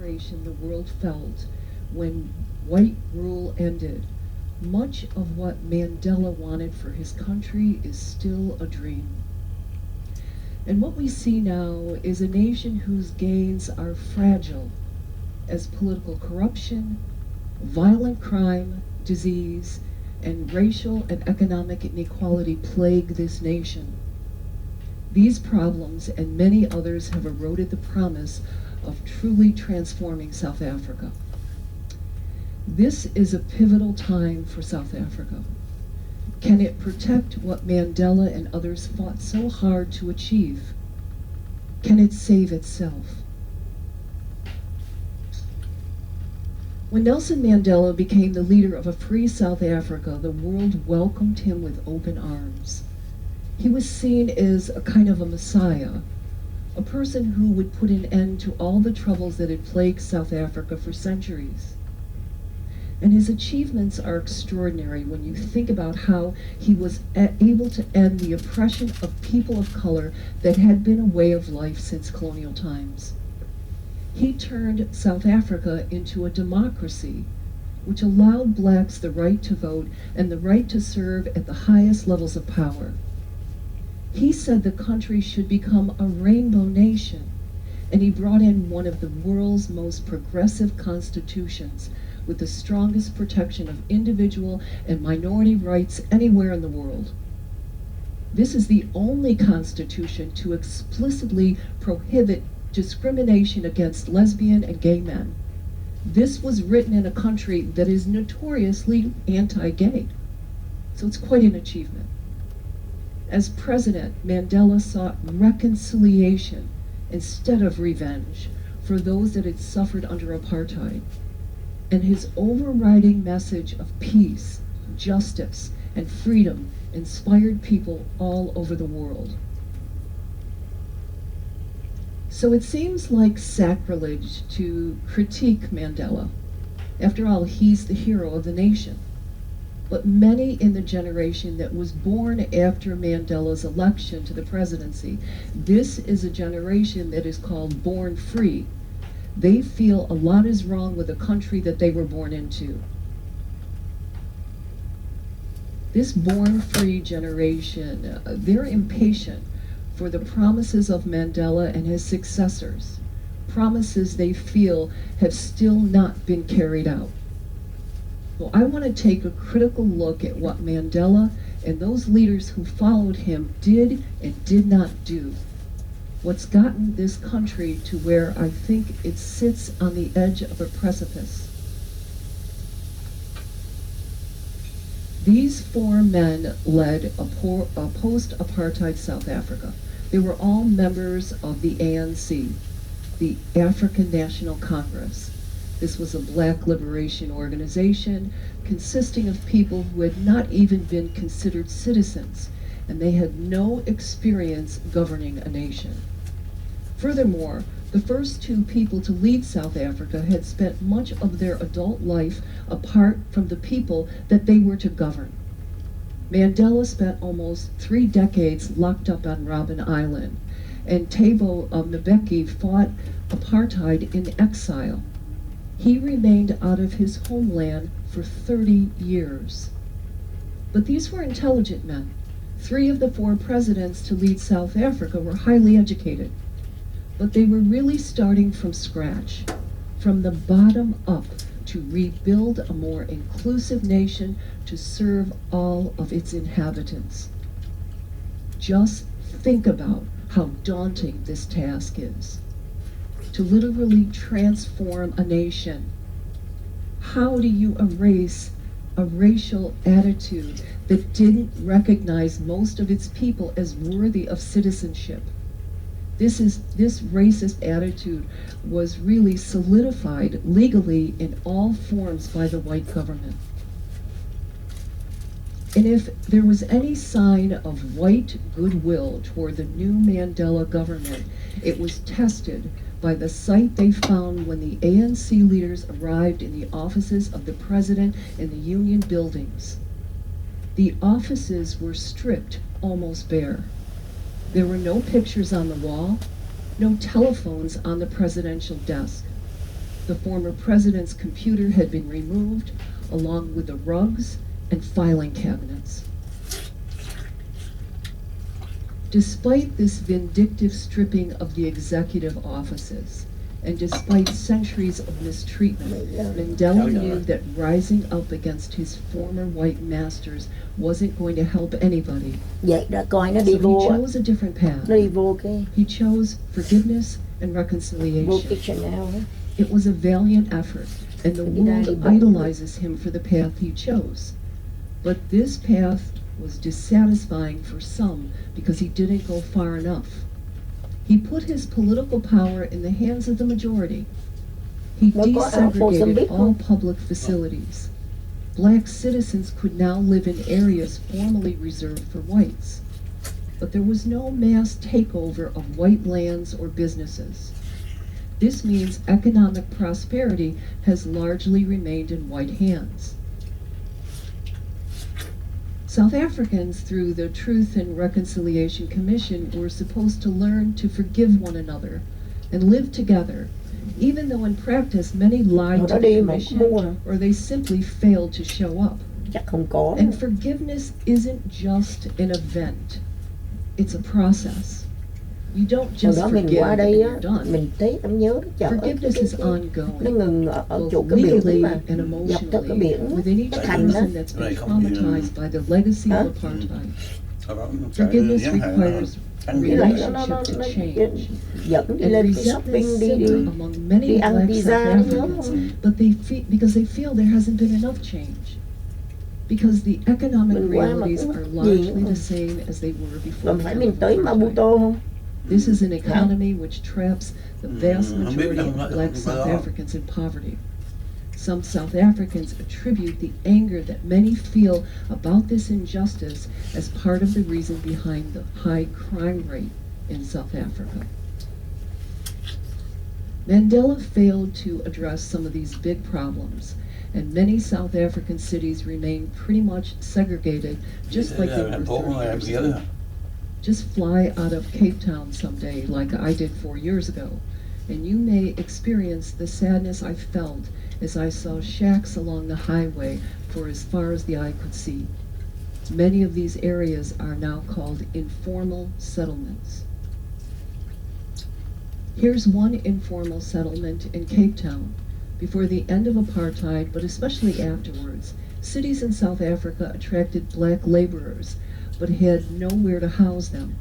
generation the world felt when white rule ended, much of what Mandela wanted for his country is still a dream. And what we see now is a nation whose gains are fragile as political corruption, violent crime, disease, and racial and economic inequality plague this nation. These problems and many others have eroded the promise of truly transforming South Africa. This is a pivotal time for South Africa. Can it protect what Mandela and others fought so hard to achieve? Can it save itself? When Nelson Mandela became the leader of a free South Africa, the world welcomed him with open arms. He was seen as a kind of a messiah, a person who would put an end to all the troubles that had plagued South Africa for centuries. And his achievements are extraordinary when you think about how he was able to end the oppression of people of color that had been a way of life since colonial times. He turned South Africa into a democracy, which allowed blacks the right to vote and the right to serve at the highest levels of power. He said the country should become a rainbow nation, and he brought in one of the world's most progressive constitutions with the strongest protection of individual and minority rights anywhere in the world. This is the only constitution to explicitly prohibit discrimination against lesbian and gay men. This was written in a country that is notoriously anti-gay, so it's quite an achievement. As president, Mandela sought reconciliation instead of revenge for those that had suffered under apartheid. And his overriding message of peace, justice, and freedom inspired people all over the world. So it seems like sacrilege to critique Mandela. After all, he's the hero of the nation. But many in the generation that was born after Mandela's election to the presidency, this is a generation that is called born free. They feel a lot is wrong with the country that they were born into. This born free generation, they're impatient for the promises of Mandela and his successors, promises they feel have still not been carried out. So I want to take a critical look at what Mandela and those leaders who followed him did and did not do. What's gotten this country to where I think it sits on the edge of a precipice. These four men led a post-apartheid South Africa. They were all members of the ANC, the African National Congress. This was a black liberation organization consisting of people who had not even been considered citizens, and they had no experience governing a nation. Furthermore, the first two people to lead South Africa had spent much of their adult life apart from the people that they were to govern. Mandela spent almost 3 decades locked up on Robben Island, and Thabo Mbeki fought apartheid in exile. He remained out of his homeland for 30 years. But these were intelligent men. 3 of the 4 presidents to lead South Africa were highly educated. But they were really starting from scratch, from the bottom up, to rebuild a more inclusive nation to serve all of its inhabitants. Just think about how daunting this task is. To literally transform a nation. How do you erase a racial attitude that didn't recognize most of its people as worthy of citizenship? This racist attitude was really solidified legally in all forms by the white government. And if there was any sign of white goodwill toward the new Mandela government, it was tested by the sight they found when the ANC leaders arrived in the offices of the president in the union buildings. The offices were stripped almost bare. There were no pictures on the wall, no telephones on the presidential desk. The former president's computer had been removed, along with the rugs and filing cabinets. Despite this vindictive stripping of the executive offices, and despite centuries of mistreatment, Mandela knew that rising up against his former white masters wasn't going to help anybody. Vậy đó coi nó So đi he vô á, chose a different path. nó đi vô cái He chose forgiveness and vô reconciliation. cái Chanel á. It was a valiant effort, and the world idolizes him for the path he chose. But this path was dissatisfying for some because he didn't go far enough. He put his political power in the hands of the majority. He Nó có áo Mozambique desegregated all không? public facilities. Black citizens could now live in areas formerly reserved for whites. But there was no mass takeover of white lands or businesses. This means economic prosperity has largely remained in white hands. South Africans, through the Truth and Reconciliation Commission, were supposed to learn to forgive one another and live together, even though in practice many lied Hồi to đó the đi mà commission mua or they simply failed to show up. chắc không có. And forgiveness isn't just an event, it's a process. You don't Hồi just đó mình forgive qua and đây á, you're done. mình thấy em nhớ cái chợ Forgiveness is nó ongoing, ngừng ở both chỗ cái biển legally mà and dọc theo cái emotionally, biển á, within each cái thành đó. person that's been Right, không bị, traumatized by the legacy Hả? of apartheid. Forgiveness Forgiveness requires Với lại nó relationship to change. dẫn đi And lên cái resentment shopping đi simmered among many đi ăn black pizza South nhớ Africans, không? but because they feel there hasn't been enough change. Because the economic Mình qua mà realities cũng are mất gì largely nữa. the same as they were before Còn the phải fall mình of tới apartheid. Maputo không? This is an economy which traps the vast không biết majority đâu, of không black biết South đâu. Africans in poverty. Some South Africans attribute the anger that many feel about this injustice as part of the reason behind the high crime rate in South Africa. Mandela failed to address some of these big problems, and many South African cities remain pretty much segregated, just like they were 30 years ago. Just fly out of Cape Town someday, like I did 4 years ago, and you may experience the sadness I felt as I saw shacks along the highway for as far as the eye could see. Many of these areas are now called informal settlements. Here's one informal settlement in Cape Town. Before the end of apartheid, but especially afterwards, cities in South Africa attracted black laborers, but had nowhere to house them.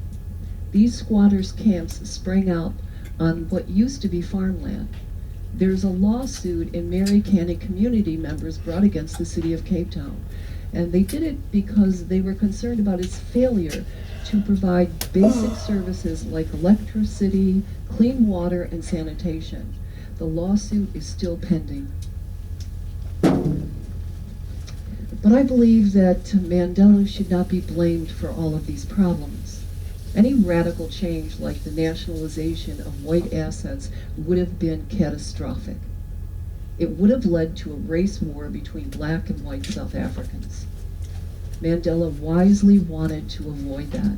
These squatters' camps sprang up on what used to be farmland. There's a lawsuit in Marikana community members brought against the city of Cape Town, and they did it because they were concerned about its failure to provide basic services like electricity, clean water, and sanitation. The lawsuit is still pending. But I believe that Mandela should not be blamed for all of these problems. Any radical change like the nationalization of white assets would have been catastrophic. It would have led to a race war between black and white South Africans. Mandela wisely wanted to avoid that.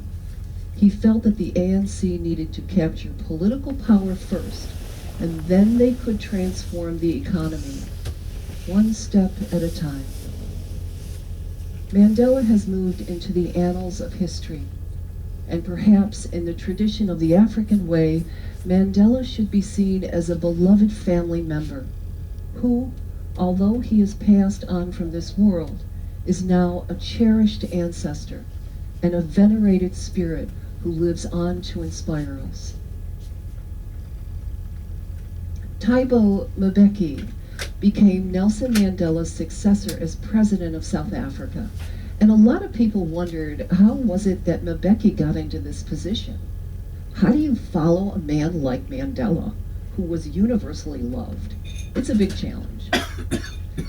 He felt that the ANC needed to capture political power first, and then they could transform the economy, one step at a time. Mandela has moved into the annals of history, and perhaps in the tradition of the African way, Mandela should be seen as a beloved family member who, although he has passed on from this world, is now a cherished ancestor and a venerated spirit who lives on to inspire us. Thabo Mbeki became Nelson Mandela's successor as president of South Africa. And a lot of people wondered, how was it that Mbeki got into this position? How do you follow a man like Mandela, who was universally loved? It's a big challenge.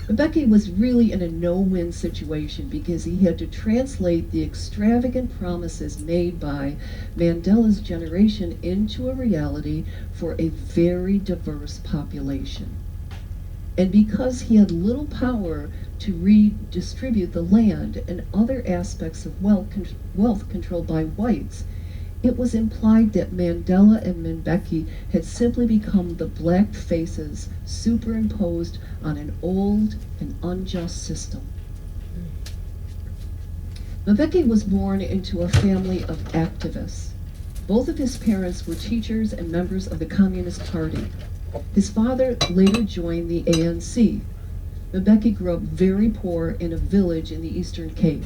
Mbeki was really in a no-win situation because he had to translate the extravagant promises made by Mandela's generation into a reality for a very diverse population. And because he had little power to redistribute the land and other aspects of wealth controlled by whites, It was implied that Mandela and Mbeki had simply become the black faces superimposed on an old and unjust system. Mbeki was born into a family of activists. Both of his parents were teachers and members of the Communist Party. His father later joined the ANC. Mbeki grew up very poor in a village in the Eastern Cape.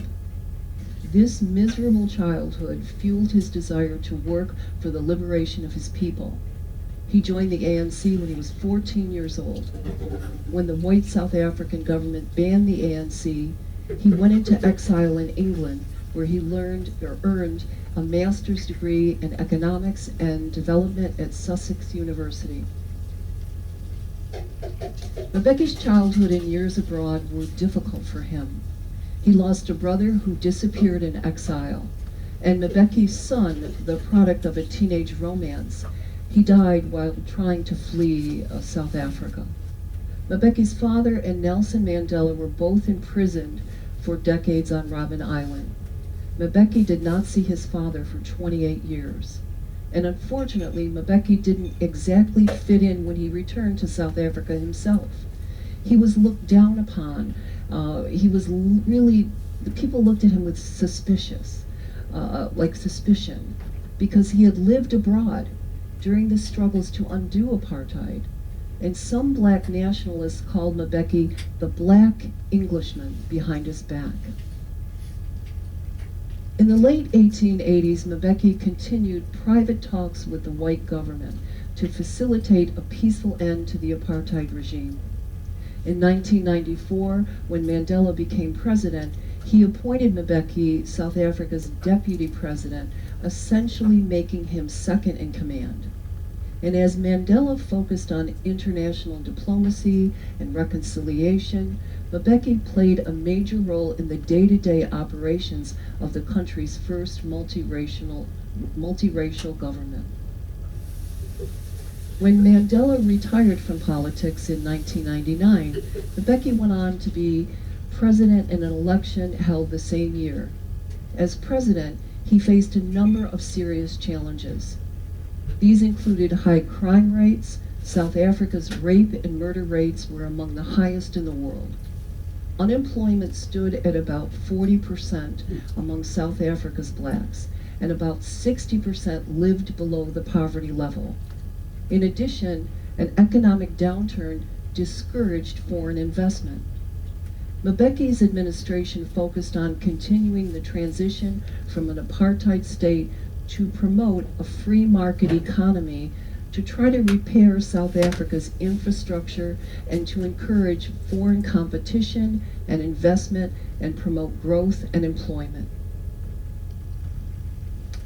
This miserable childhood fueled his desire to work for the liberation of his people. He joined the ANC when he was 14 years old. When the white South African government banned the ANC, he went into exile in England, where he earned a master's degree in economics and development at Sussex University. Mbeki's childhood and years abroad were difficult for him. He lost a brother who disappeared in exile, and Mbeki's son, the product of a teenage romance, he died while trying to flee South Africa. Mbeki's father and Nelson Mandela were both imprisoned for decades on Robben Island. Mbeki did not see his father for 28 years. And unfortunately, Mbeki didn't exactly fit in when he returned to South Africa himself. He was looked down upon. People looked at him with suspicion, because he had lived abroad during the struggles to undo apartheid. And some black nationalists called Mbeki the Black Englishman behind his back. In the late 1880s, Mbeki continued private talks with the white government to facilitate a peaceful end to the apartheid regime. In 1994, when Mandela became president, he appointed Mbeki South Africa's deputy president, essentially making him second in command. And as Mandela focused on international diplomacy and reconciliation, Mbeki played a major role in the day-to-day operations of the country's first multiracial government. When Mandela retired from politics in 1999, Mbeki went on to be president in an election held the same year. As president, he faced a number of serious challenges. These included high crime rates. South Africa's rape and murder rates were among the highest in the world. Unemployment stood at about 40% among South Africa's blacks, and about 60% lived below the poverty level. In addition, an economic downturn discouraged foreign investment. Mbeki's administration focused on continuing the transition from an apartheid state to promote a free market economy, to try to repair South Africa's infrastructure, and to encourage foreign competition and investment and promote growth and employment.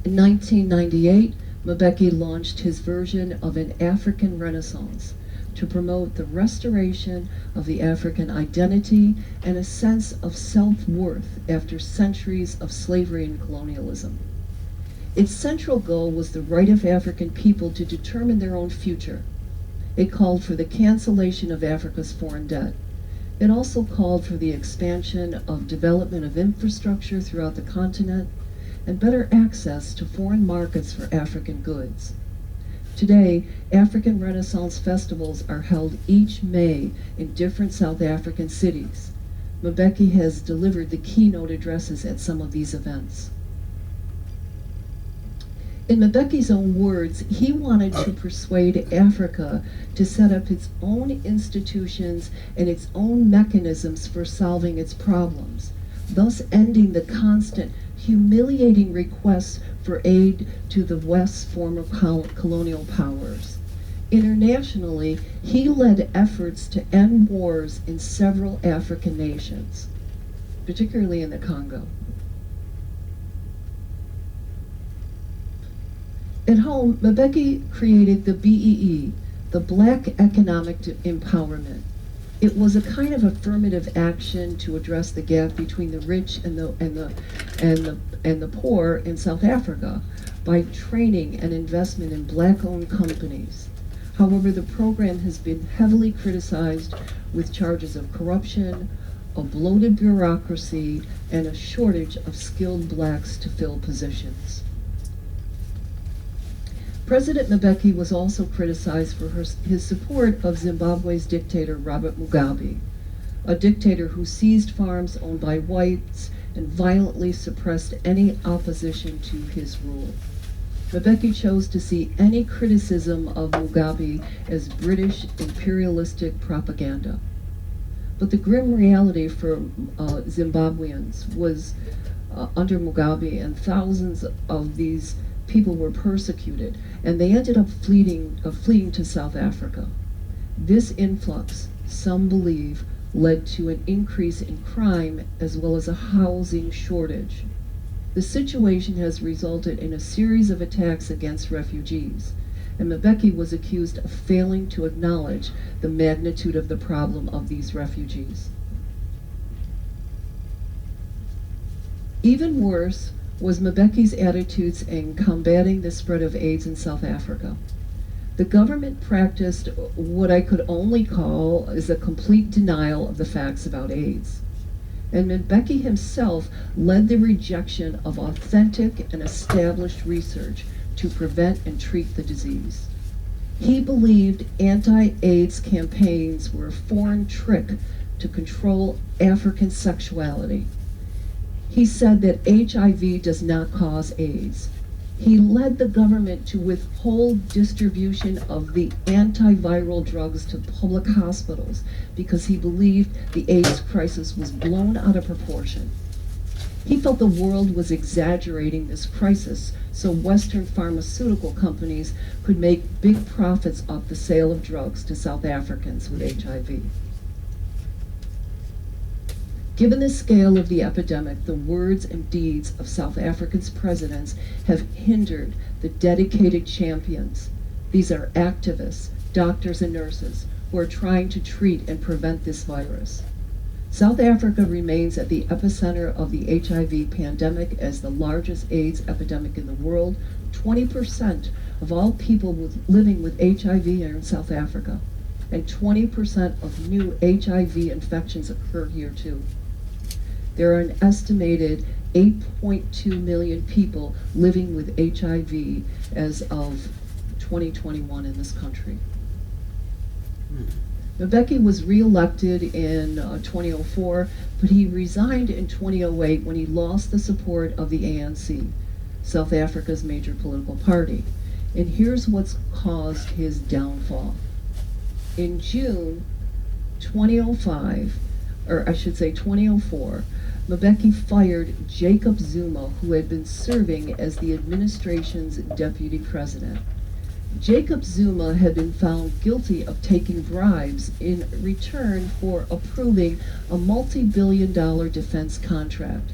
In 1998, Mbeki launched his version of an African Renaissance to promote the restoration of the African identity and a sense of self-worth after centuries of slavery and colonialism. Its central goal was the right of African people to determine their own future. It called for the cancellation of Africa's foreign debt. It also called for the expansion of development of infrastructure throughout the continent and better access to foreign markets for African goods. Today, African Renaissance festivals are held each May in different South African cities. Mbeki has delivered the keynote addresses at some of these events. In Mbeki's own words, he wanted to persuade Africa to set up its own institutions and its own mechanisms for solving its problems, thus ending the constant, humiliating requests for aid to the West's former colonial powers. Internationally, he led efforts to end wars in several African nations, particularly in the Congo. At home, Mbeki created the BEE, the Black Economic Empowerment. It was a kind of affirmative action to address the gap between the rich and the poor in South Africa by training and investment in black-owned companies. However, the program has been heavily criticized with charges of corruption, a bloated bureaucracy, and a shortage of skilled blacks to fill positions. President Mbeki was also criticized for his support of Zimbabwe's dictator Robert Mugabe, a dictator who seized farms owned by whites and violently suppressed any opposition to his rule. Mbeki chose to see any criticism of Mugabe as British imperialistic propaganda. But the grim reality for Zimbabweans was under Mugabe, and thousands of these people were persecuted, and they ended up fleeing to South Africa. This influx, some believe, led to an increase in crime as well as a housing shortage. The situation has resulted in a series of attacks against refugees, and Mbeki was accused of failing to acknowledge the magnitude of the problem of these refugees. Even worse was Mbeki's attitudes in combating the spread of AIDS in South Africa. The government practiced what I could only call is a complete denial of the facts about AIDS. And Mbeki himself led the rejection of authentic and established research to prevent and treat the disease. He believed anti-AIDS campaigns were a foreign trick to control African sexuality. He said that HIV does not cause AIDS. He led the government to withhold distribution of the antiviral drugs to public hospitals because he believed the AIDS crisis was blown out of proportion. He felt the world was exaggerating this crisis so Western pharmaceutical companies could make big profits off the sale of drugs to South Africans with HIV. Given the scale of the epidemic, the words and deeds of South Africa's presidents have hindered the dedicated champions. These are activists, doctors and nurses who are trying to treat and prevent this virus. South Africa remains at the epicenter of the HIV pandemic as the largest AIDS epidemic in the world. 20% of all people living with HIV are in South Africa, and 20% of new HIV infections occur here too. There are an estimated 8.2 million people living with HIV as of 2021 in this country. Mbeki was re-elected in 2004, but he resigned in 2008 when he lost the support of the ANC, South Africa's major political party. And here's what's caused his downfall. In June 2005, or I should say 2004, Mbeki fired Jacob Zuma, who had been serving as the administration's deputy president. Jacob Zuma had been found guilty of taking bribes in return for approving a multi-billion-dollar defense contract.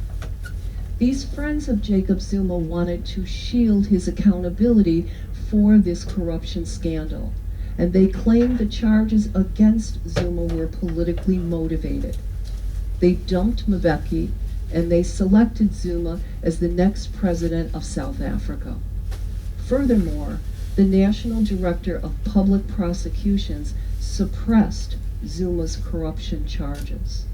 These friends of Jacob Zuma wanted to shield his accountability for this corruption scandal, and they claimed the charges against Zuma were politically motivated. They dumped Mbeki, and they selected Zuma as the next president of South Africa. Furthermore, the National Director of Public Prosecutions suppressed Zuma's corruption charges.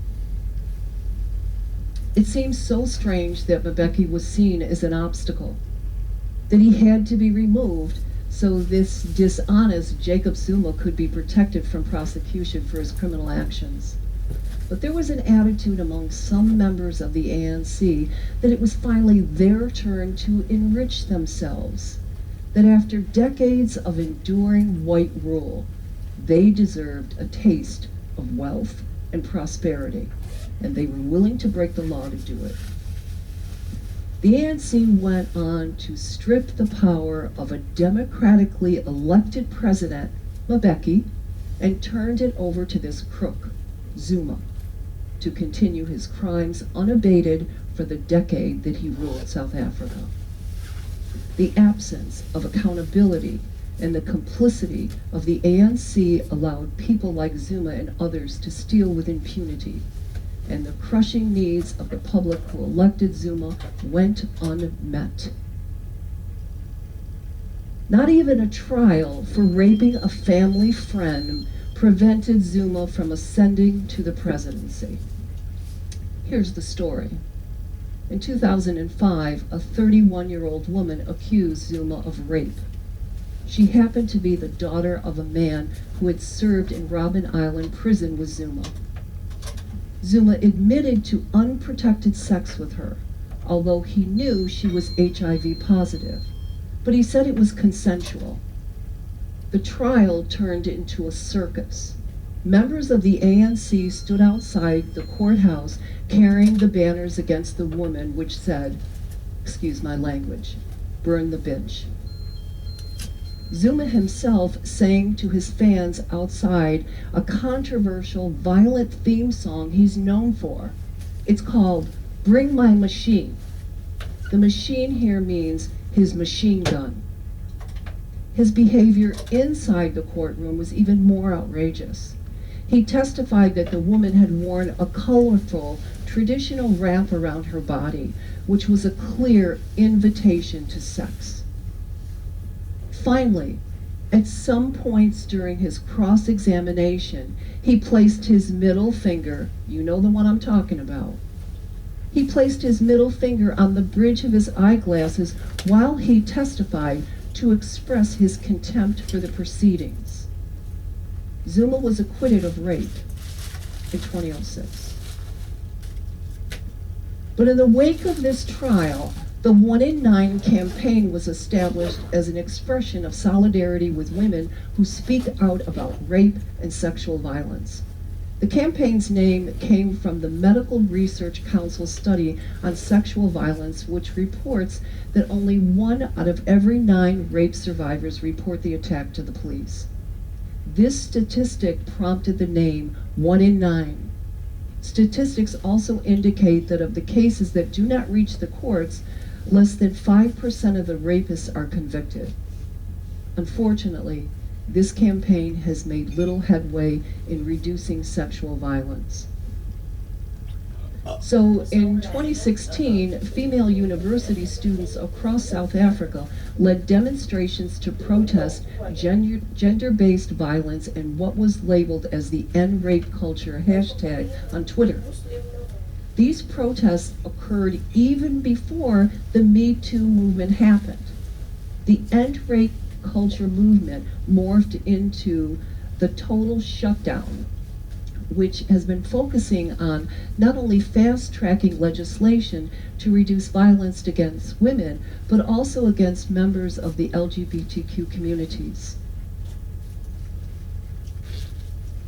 It seems so strange that Mbeki was seen as an obstacle, that he had to be removed so this dishonest Jacob Zuma could be protected from prosecution for his criminal actions. But there was an attitude among some members of the ANC that it was finally their turn to enrich themselves, that after decades of enduring white rule, they deserved a taste of wealth and prosperity, and they were willing to break the law to do it. The ANC went on to strip the power of a democratically elected president, Mbeki, and turned it over to this crook, Zuma, to continue his crimes unabated for the decade that he ruled South Africa. The absence of accountability and the complicity of the ANC allowed people like Zuma and others to steal with impunity, and the crushing needs of the public who elected Zuma went unmet. Not even a trial for raping a family friend prevented Zuma from ascending to the presidency. Here's the story. In 2005, a 31-year-old woman accused Zuma of rape. She happened to be the daughter of a man who had served in Robben Island prison with Zuma. Zuma admitted to unprotected sex with her, although he knew she was HIV positive, but he said it was consensual. The trial turned into a circus. Members of the ANC stood outside the courthouse carrying the banners against the woman which said, excuse my language, burn the bitch. Zuma himself sang to his fans outside a controversial, violent theme song he's known for. It's called Bring My Machine. The machine here means his machine gun. His behavior inside the courtroom was even more outrageous. He testified that the woman had worn a colorful, traditional wrap around her body, which was a clear invitation to sex. Finally, at some points during his cross-examination, he placed his middle finger, you know the one I'm talking about, he placed his middle finger on the bridge of his eyeglasses while he testified to express his contempt for the proceedings. Zuma was acquitted of rape in 2006. But in the wake of this trial, the 1 in 9 campaign was established as an expression of solidarity with women who speak out about rape and sexual violence. The campaign's name came from the Medical Research Council study on sexual violence, which reports that only 1 out of every 9 rape survivors report the attack to the police. This statistic prompted the name 1 in 9. Statistics also indicate that of the cases that do not reach the courts, less than 5% of the rapists are convicted. Unfortunately, this campaign has made little headway in reducing sexual violence. So in 2016, female university students across South Africa led demonstrations to protest gender-based violence and what was labeled as the End Rape Culture hashtag on Twitter. These protests occurred even before the Me Too movement happened. The End Rape Culture movement morphed into the total shutdown, which has been focusing on not only fast-tracking legislation to reduce violence against women, but also against members of the LGBTQ communities.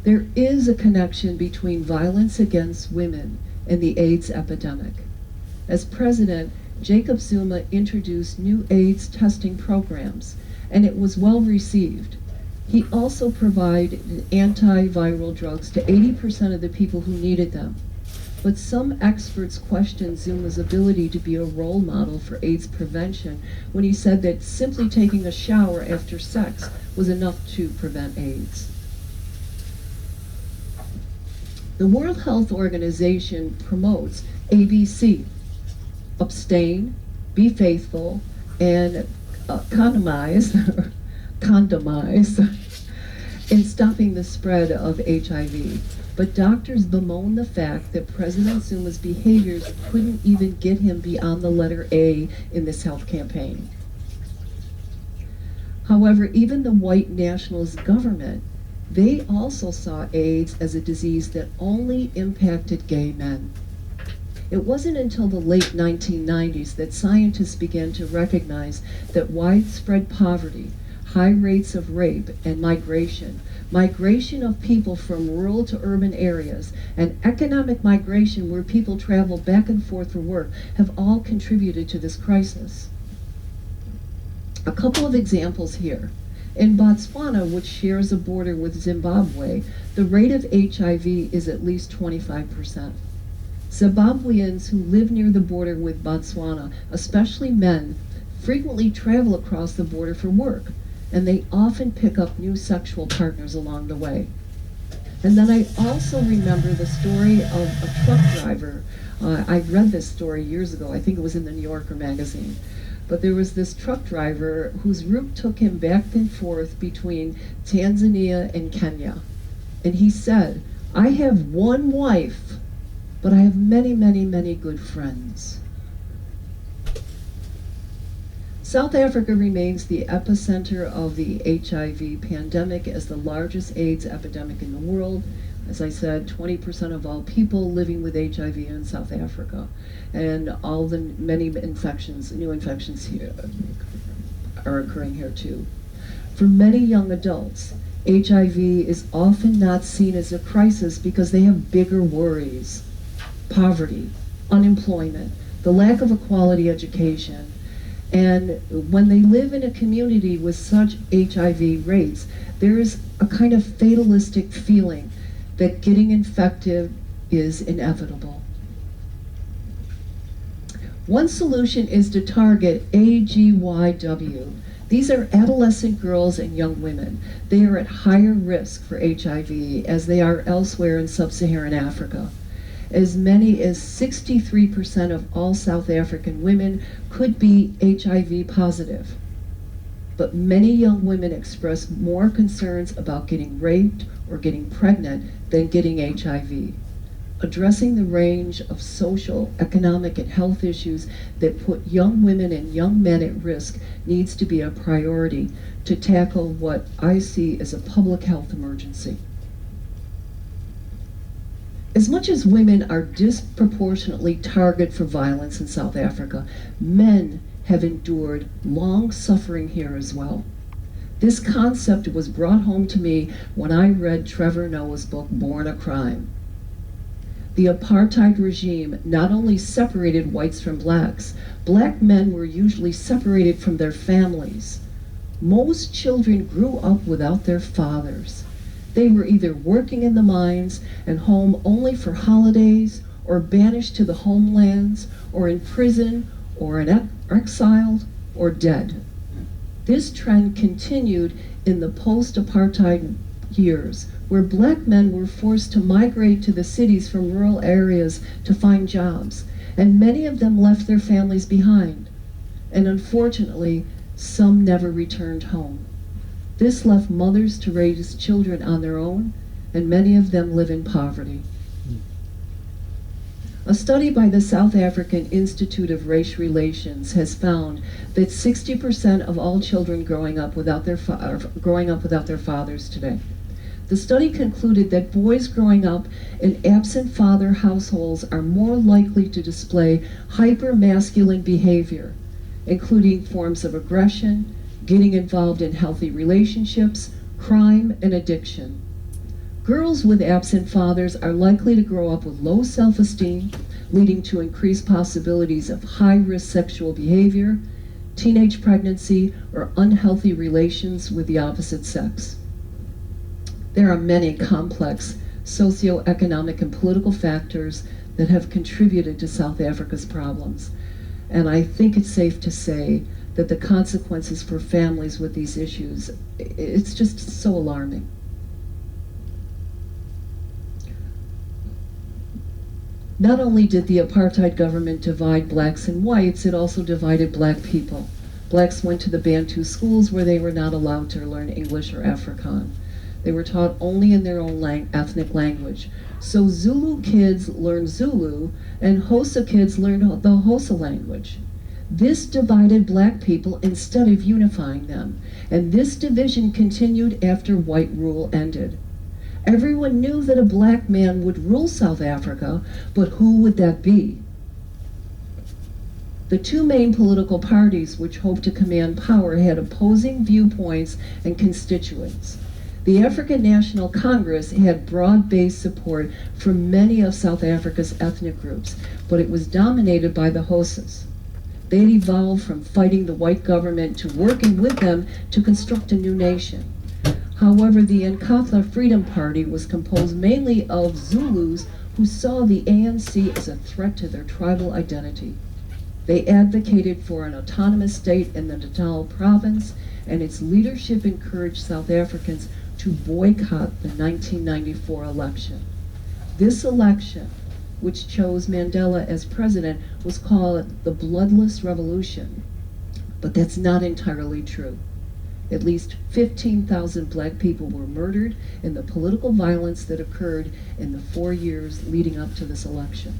There is a connection between violence against women and the AIDS epidemic. As president, Jacob Zuma introduced new AIDS testing programs, and it was well received. He also provided antiviral drugs to 80% of the people who needed them. But some experts questioned Zuma's ability to be a role model for AIDS prevention when he said that simply taking a shower after sex was enough to prevent AIDS. The World Health Organization promotes ABC, abstain, be faithful, and condomize in stopping the spread of HIV. But doctors bemoan the fact that President Zuma's behaviors couldn't even get him beyond the letter A in this health campaign. However, even the white nationalist government, they also saw AIDS as a disease that only impacted gay men. It wasn't until the late 1990s that scientists began to recognize that widespread poverty, high rates of rape, and migration of people from rural to urban areas, and economic migration where people travel back and forth for work have all contributed to this crisis. A couple of examples here. In Botswana, which shares a border with Zimbabwe, the rate of HIV is at least 25%. Zimbabweans who live near the border with Botswana, especially men, frequently travel across the border for work, and they often pick up new sexual partners along the way. And then I also remember the story of a truck driver. I read this story years ago. I think it was in the New Yorker magazine. But there was this truck driver whose route took him back and forth between Tanzania and Kenya. And he said, "I have one wife, but I have many, many, many good friends." South Africa remains the epicenter of the HIV pandemic as the largest AIDS epidemic in the world. As I said, 20% of all people living with HIV in South Africa, and all the many infections, new infections here are occurring here too. For many young adults, HIV is often not seen as a crisis because they have bigger worries: poverty, unemployment, the lack of a quality education. And when they live in a community with such HIV rates, there is a kind of fatalistic feeling that getting infected is inevitable. One solution is to target AGYW. These are adolescent girls and young women. They are at higher risk for HIV as they are elsewhere in sub-Saharan Africa. As many as 63% of all South African women could be HIV positive. But many young women express more concerns about getting raped or getting pregnant than getting HIV. Addressing the range of social, economic, and health issues that put young women and young men at risk needs to be a priority to tackle what I see as a public health emergency. As much as women are disproportionately targeted for violence in South Africa, men have endured long suffering here as well. This concept was brought home to me when I read Trevor Noah's book, Born a Crime. The apartheid regime not only separated whites from blacks, black men were usually separated from their families. Most children grew up without their fathers. They were either working in the mines and home only for holidays, or banished to the homelands, or in prison, or exiled, or dead. This trend continued in the post-apartheid years, where black men were forced to migrate to the cities from rural areas to find jobs, and many of them left their families behind. And unfortunately, some never returned home. This left mothers to raise children on their own, and many of them live in poverty. A study by the South African Institute of Race Relations has found that 60% of all children growing up without their fathers today. The study concluded that boys growing up in absent father households are more likely to display hyper-masculine behavior, including forms of aggression, getting involved in healthy relationships, crime, and addiction. Girls with absent fathers are likely to grow up with low self-esteem, leading to increased possibilities of high-risk sexual behavior, teenage pregnancy, or unhealthy relations with the opposite sex. There are many complex socioeconomic and political factors that have contributed to South Africa's problems. And I think it's safe to say that the consequences for families with these issues, it's just so alarming. Not only did the apartheid government divide blacks and whites, it also divided black people. Blacks went to the Bantu schools where they were not allowed to learn English or Afrikaans. They were taught only in their own ethnic language. So Zulu kids learned Zulu, and Xhosa kids learned the Xhosa language. This divided black people instead of unifying them, and this division continued after white rule ended. Everyone knew that a black man would rule South Africa, but who would that be? The two main political parties which hoped to command power had opposing viewpoints and constituents. The African National Congress had broad-based support from many of South Africa's ethnic groups, but it was dominated by the Xhosas. They had evolved from fighting the white government to working with them to construct a new nation. However, the Inkatha Freedom Party was composed mainly of Zulus who saw the ANC as a threat to their tribal identity. They advocated for an autonomous state in the Natal province, and its leadership encouraged South Africans to boycott the 1994 election. This election, which chose Mandela as president, was called the Bloodless Revolution. But that's not entirely true. At least 15,000 black people were murdered in the political violence that occurred in the 4 years leading up to this election.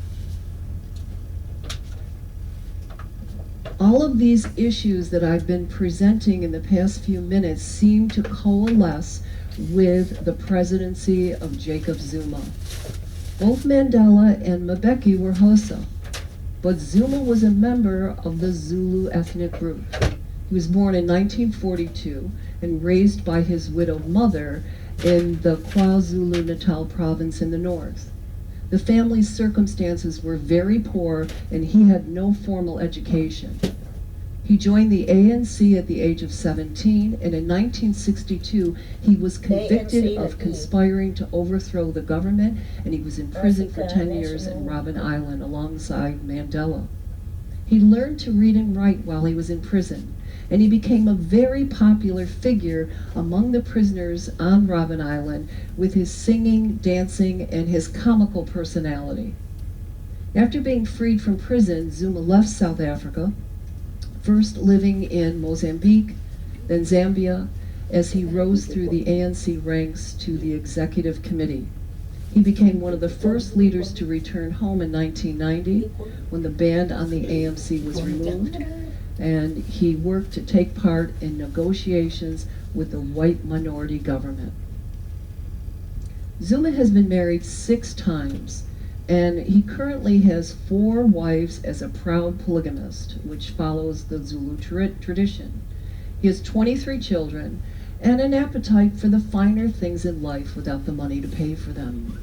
All of these issues that I've been presenting in the past few minutes seem to coalesce with the presidency of Jacob Zuma. Both Mandela and Mbeki were Xhosa, but Zuma was a member of the Zulu ethnic group. He was born in 1942 and raised by his widowed mother in the KwaZulu-Natal province in the north. The family's circumstances were very poor and he had no formal education. He joined the ANC at the age of 17, and in 1962 he was convicted of conspiring to overthrow the government, and he was in prison for 10 years in Robben Island alongside Mandela. He learned to read and write while he was in prison, and he became a very popular figure among the prisoners on Robben Island with his singing, dancing, and his comical personality. After being freed from prison, Zuma left South Africa, first living in Mozambique, then Zambia, as he rose through the ANC ranks to the executive committee. He became one of the first leaders to return home in 1990 when the ban on the ANC was removed, and he worked to take part in negotiations with the white minority government. Zuma has been married 6 times, and he currently has 4 wives as a proud polygamist, which follows the Zulu tradition. He has 23 children and an appetite for the finer things in life without the money to pay for them.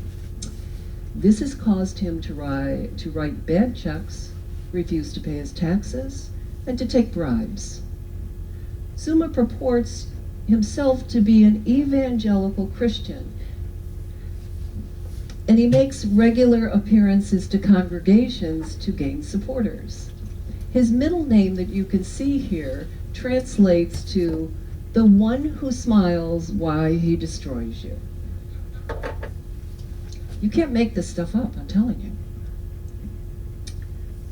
This has caused him to write bad checks, refuse to pay his taxes, and to take bribes. Zuma purports himself to be an evangelical Christian, and he makes regular appearances to congregations to gain supporters. His middle name that you can see here translates to the one who smiles while he destroys you. You can't make this stuff up, I'm telling you.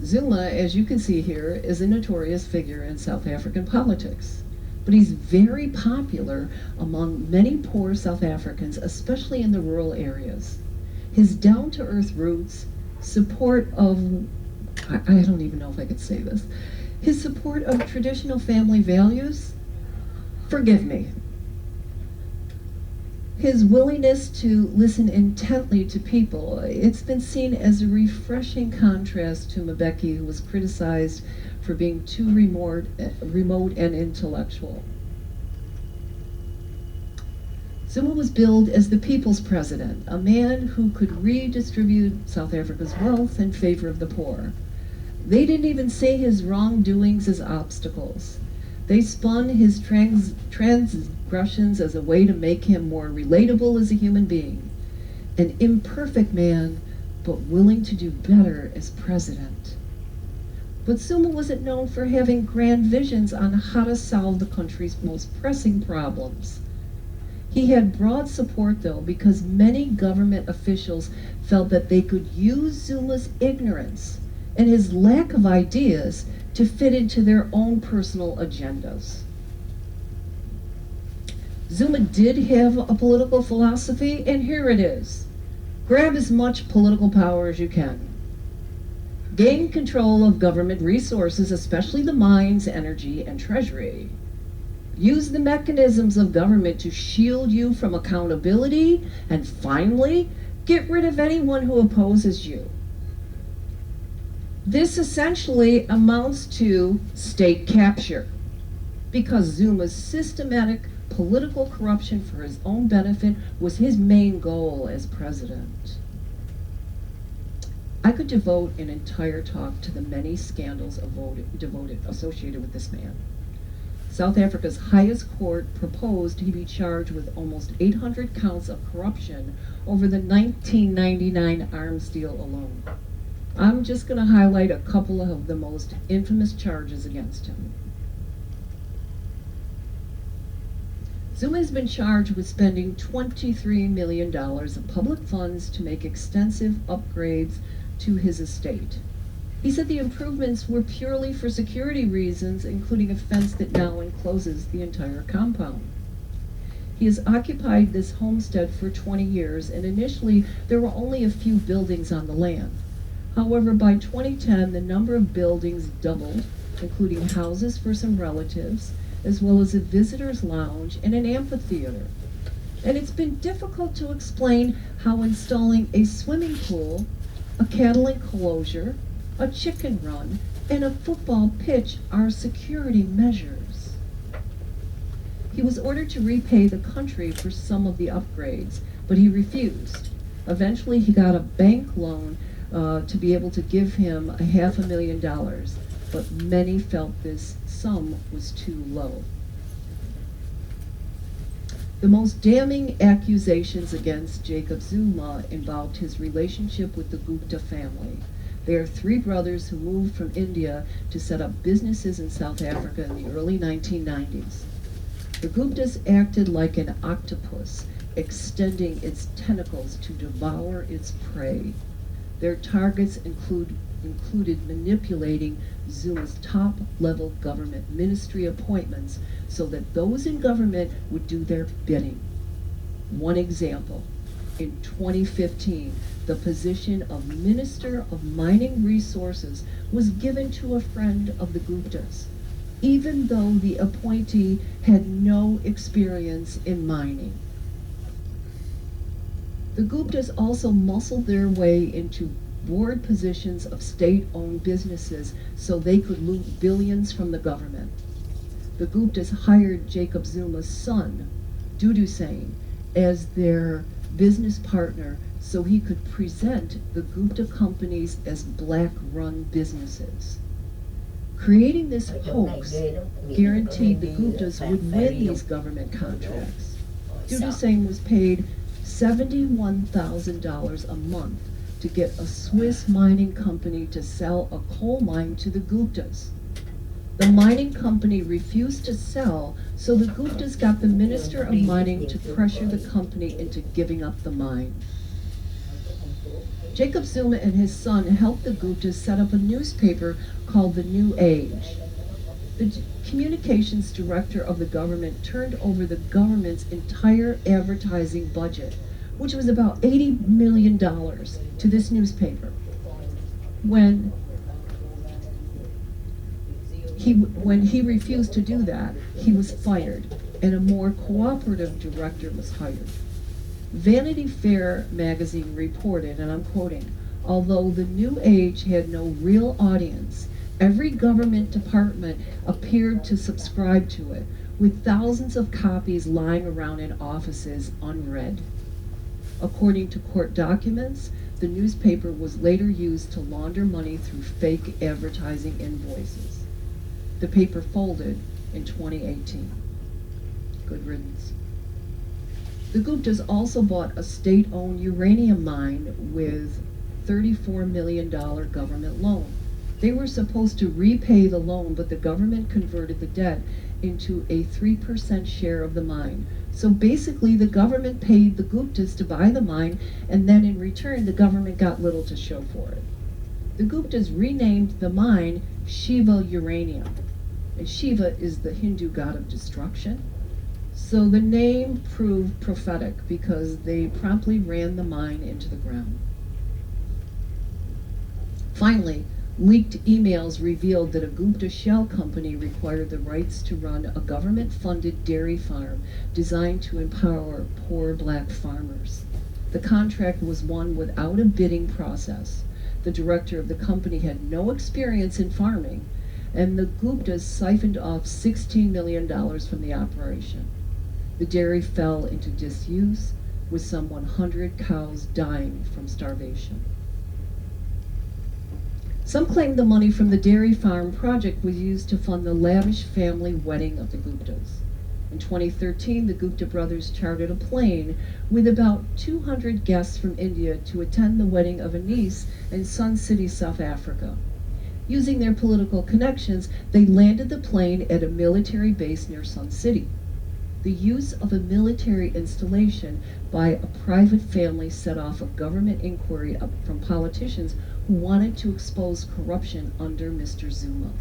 Zuma, as you can see here, is a notorious figure in South African politics, but he's very popular among many poor South Africans, especially in the rural areas. His down-to-earth roots, support of, I don't even know if I could say this, his support of traditional family values, forgive me. His willingness to listen intently to people, it's been seen as a refreshing contrast to Mbeki, who was criticized for being too remote and intellectual. Zuma was billed as the people's president, a man who could redistribute South Africa's wealth in favor of the poor. They didn't even see his wrongdoings as obstacles. They spun his transgressions as a way to make him more relatable as a human being. An imperfect man, but willing to do better as president. But Zuma wasn't known for having grand visions on how to solve the country's most pressing problems. He had broad support, though, because many government officials felt that they could use Zuma's ignorance and his lack of ideas to fit into their own personal agendas. Zuma did have a political philosophy, and here it is. Grab as much political power as you can. Gain control of government resources, especially the mines, energy, and treasury. Use the mechanisms of government to shield you from accountability, and finally, get rid of anyone who opposes you. This essentially amounts to state capture, because Zuma's systematic political corruption for his own benefit was his main goal as president. I could devote an entire talk to the many scandals associated with this man. South Africa's highest court proposed he be charged with almost 800 counts of corruption over the 1999 arms deal alone. I'm just going to highlight a couple of the most infamous charges against him. Zuma has been charged with spending $23 million of public funds to make extensive upgrades to his estate. He said the improvements were purely for security reasons, including a fence that now encloses the entire compound. He has occupied this homestead for 20 years, and initially there were only a few buildings on the land. However, by 2010, the number of buildings doubled, including houses for some relatives, as well as a visitor's lounge and an amphitheater. And it's been difficult to explain how installing a swimming pool, a cattle enclosure, a chicken run, and a football pitch are security measures. He was ordered to repay the country for some of the upgrades, but he refused. Eventually, he got a bank loan to be able to give him $500,000, but many felt this sum was too low. The most damning accusations against Jacob Zuma involved his relationship with the Gupta family. They are three brothers who moved from India to set up businesses in South Africa in the early 1990s. The Guptas acted like an octopus, extending its tentacles to devour its prey. Their targets included manipulating Zuma's top-level government ministry appointments so that those in government would do their bidding. One example, in 2015, the position of Minister of Mining Resources was given to a friend of the Guptas, even though the appointee had no experience in mining. The Guptas also muscled their way into board positions of state-owned businesses so they could loot billions from the government. The Guptas hired Jacob Zuma's son, Dudu Singh, as their business partner so he could present the Gupta companies as black-run businesses. Creating this hoax guaranteed the Guptas would win these government contracts. Dudu Singh was paid $71,000 a month to get a Swiss mining company to sell a coal mine to the Guptas. The mining company refused to sell, so the Guptas got the Minister of Mining to pressure the company into giving up the mine. Jacob Zuma and his son helped the Guptas set up a newspaper called The New Age. The communications director of the government turned over the government's entire advertising budget, which was about $80 million, to this newspaper. When he refused to do that, he was fired, and a more cooperative director was hired. Vanity Fair magazine reported, and I'm quoting, "Although the New Age had no real audience, every government department appeared to subscribe to it, with thousands of copies lying around in offices unread." According to court documents, the newspaper was later used to launder money through fake advertising invoices. The paper folded in 2018. Good riddance. The Guptas also bought a state-owned uranium mine with $34 million government loan. They were supposed to repay the loan, but the government converted the debt into a 3% share of the mine. So basically, the government paid the Guptas to buy the mine, and then in return, the government got little to show for it. The Guptas renamed the mine Shiva Uranium, and Shiva is the Hindu god of destruction. So the name proved prophetic because they promptly ran the mine into the ground. Finally, leaked emails revealed that a Gupta shell company required the rights to run a government-funded dairy farm designed to empower poor black farmers. The contract was won without a bidding process. The director of the company had no experience in farming, and the Guptas siphoned off $16 million from the operation. The dairy fell into disuse, with some 100 cows dying from starvation. Some claim the money from the dairy farm project was used to fund the lavish family wedding of the Guptas. In 2013, the Gupta brothers chartered a plane with about 200 guests from India to attend the wedding of a niece in Sun City, South Africa. Using their political connections, they landed the plane at a military base near Sun City. The use of a military installation by a private family set off a government inquiry from politicians who wanted to expose corruption under Mr. Zuma.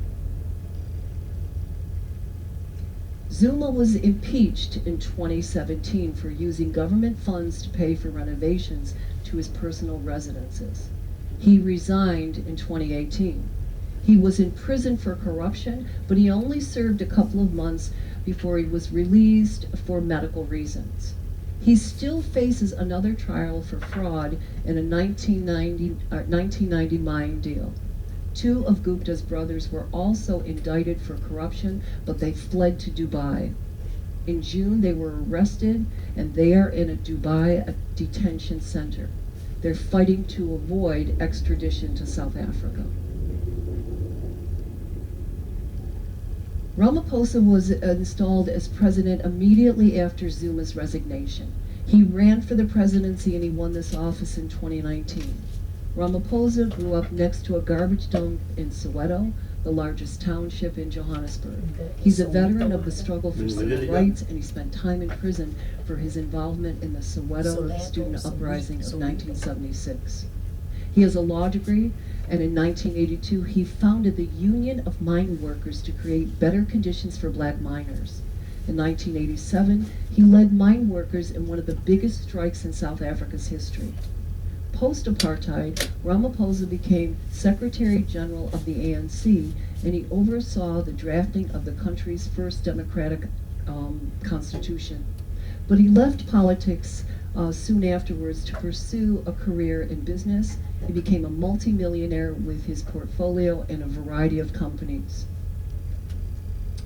Zuma was impeached in 2017 for using government funds to pay for renovations to his personal residences. He resigned in 2018. He was in prison for corruption, but he only served a couple of months before he was released for medical reasons. He still faces another trial for fraud in a 1990 mine deal. Two of Gupta's brothers were also indicted for corruption, but they fled to Dubai. In June, they were arrested, and they are in a Dubai detention center. They're fighting to avoid extradition to South Africa. Ramaphosa was installed as president immediately after Zuma's resignation. He ran for the presidency and he won this office in 2019. Ramaphosa grew up next to a garbage dump in Soweto, the largest township in Johannesburg. He's a veteran of the struggle for civil rights, and he spent time in prison for his involvement in the Soweto student uprising of 1976. He has a law degree, and in 1982 he founded the Union of Mine Workers to create better conditions for black miners. In 1987, he led mine workers in one of the biggest strikes in South Africa's history. Post-apartheid, Ramaphosa became Secretary General of the ANC, and he oversaw the drafting of the country's first democratic constitution. But he left politics soon afterwards to pursue a career in business. He became a multimillionaire with his portfolio in a variety of companies.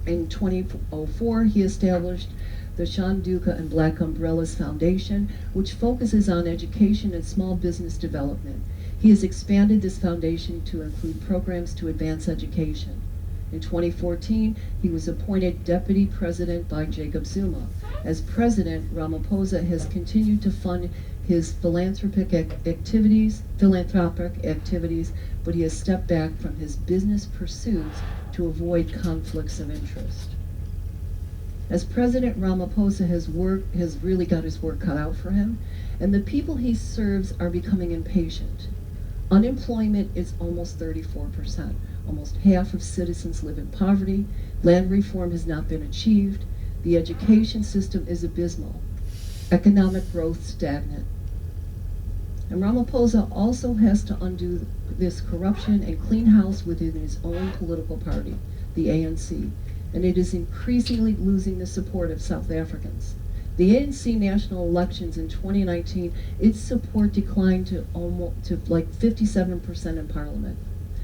In 2004, he established the Shanduka and Black Umbrellas Foundation, which focuses on education and small business development. He has expanded this foundation to include programs to advance education. In 2014, he was appointed deputy president by Jacob Zuma. As president, Ramaphosa has continued to fund his philanthropic activities, but he has stepped back from his business pursuits to avoid conflicts of interest. As president, Ramaphosa has really got his work cut out for him, and the people he serves are becoming impatient. Unemployment is almost 34%. Almost half of citizens live in poverty. Land reform has not been achieved. The education system is abysmal. Economic growth stagnant. And Ramaphosa also has to undo this corruption and clean house within his own political party, the ANC, and it is increasingly losing the support of South Africans. The ANC national elections in 2019, its support declined to like 57% in parliament,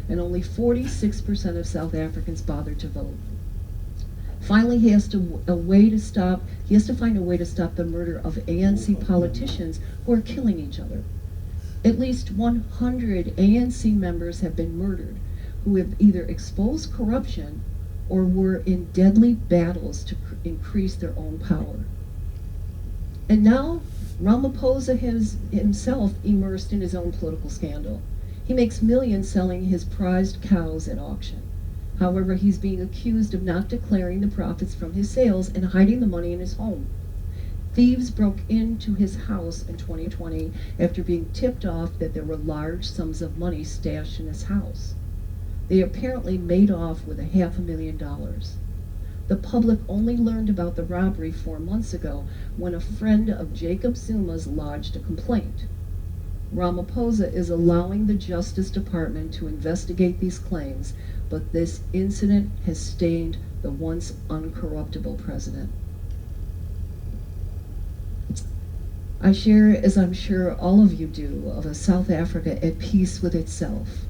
and only 46% of South Africans bothered to vote. Finally, he has to find a way to stop the murder of ANC politicians who are killing each other. At least 100 ANC members have been murdered who have either exposed corruption or were in deadly battles to increase their own power. And now Ramaphosa has himself immersed in his own political scandal. He makes millions selling his prized cows at auction. However, he's being accused of not declaring the profits from his sales and hiding the money in his home. Thieves broke into his house in 2020 after being tipped off that there were large sums of money stashed in his house. They apparently made off with $500,000. The public only learned about the robbery 4 months ago when a friend of Jacob Zuma's lodged a complaint. Ramaphosa is allowing the Justice Department to investigate these claims, but this incident has stained the once uncorruptible president. I share, as I'm sure all of you do, of a South Africa at peace with itself.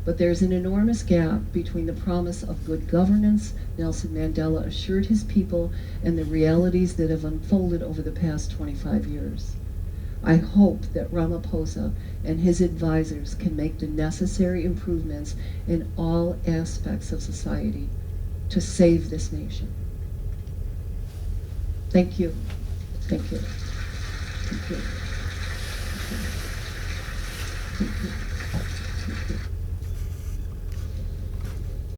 But there's an enormous gap between the promise of good governance Nelson Mandela assured his people and the realities that have unfolded over the past 25 years. I hope that Ramaphosa and his advisors can make the necessary improvements in all aspects of society to save this nation. Thank you. Thank you. Thank you. Thank you. Thank you. Thank you.